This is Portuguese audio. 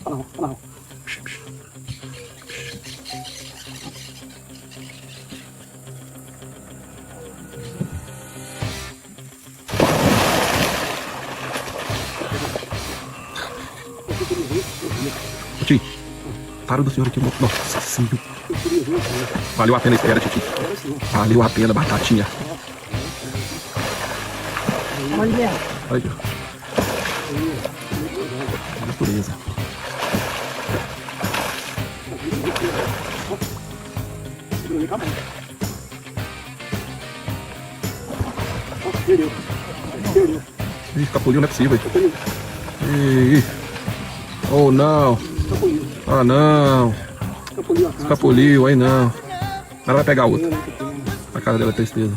Olha lá. Titi, para do senhor aqui. Nossa senhora. Valeu a pena a espera, Titi. Valeu a pena, batatinha. Olha. Olha. Natureza. Perdeu. Ih, capulinho não é possível. Ih. Oh, não. Ah, não. Escapuliu, aí não. Ela vai pegar outra. A cara dela é tristeza.